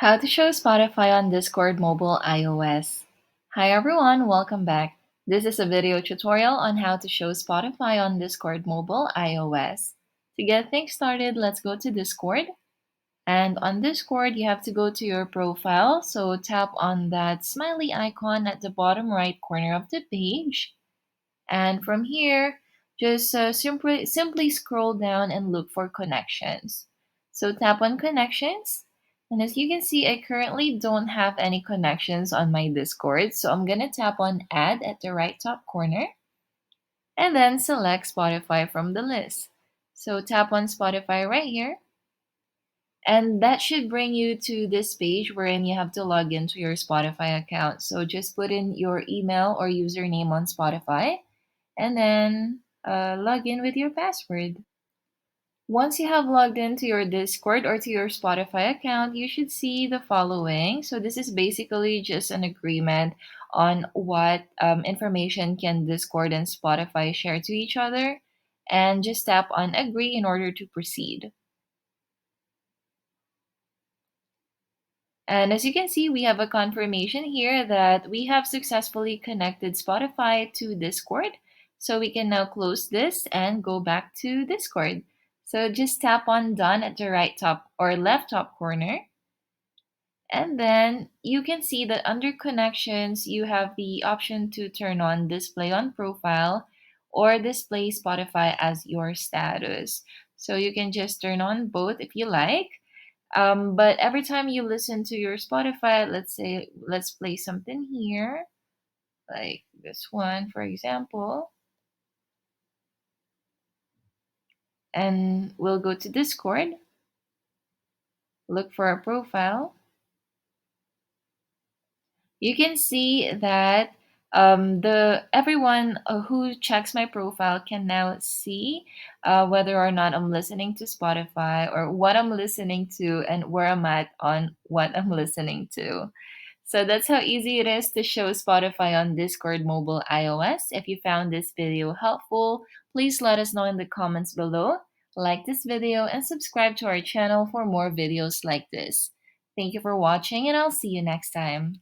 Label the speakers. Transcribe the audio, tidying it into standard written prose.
Speaker 1: How to show Spotify on Discord mobile iOS. Hi everyone, welcome back. This is a video tutorial on how to show Spotify on Discord mobile iOS. To get things started, let's go to Discord. And on Discord, you have to go to your profile. So tap on that smiley icon at the bottom right corner of the page. And from here, just simply scroll down and look for connections. So tap on connections. And as you can see, I currently don't have any connections on my Discord. So I'm going to tap on add at the right top corner and then select Spotify from the list. So tap on Spotify right here. And that should bring you to this page wherein you have to log into your Spotify account. So just put in your email or username on Spotify and then log in with your password. Once you have logged into your Discord or to your Spotify account, you should see the following. So this is basically just an agreement on what information can Discord and Spotify share to each other. And just tap on agree in order to proceed. And as you can see, we have a confirmation here that we have successfully connected Spotify to Discord. So we can now close this and go back to Discord. So just tap on done at the right top or left top corner. And then you can see that under connections, you have the option to turn on display on profile or display Spotify as your status. So you can just turn on both if you like. But every time you listen to your Spotify, let's say, let's play something here, like this one, for example, and we'll go to Discord, look for a profile. You can see that the everyone who checks my profile can now see whether or not I'm listening to Spotify or what I'm listening to and where I'm at on what I'm listening to. So that's how easy it is to show Spotify on Discord mobile iOS. If you found this video helpful, please let us know in the comments below. Like this video and subscribe to our channel for more videos like this. Thank you for watching and I'll see you next time.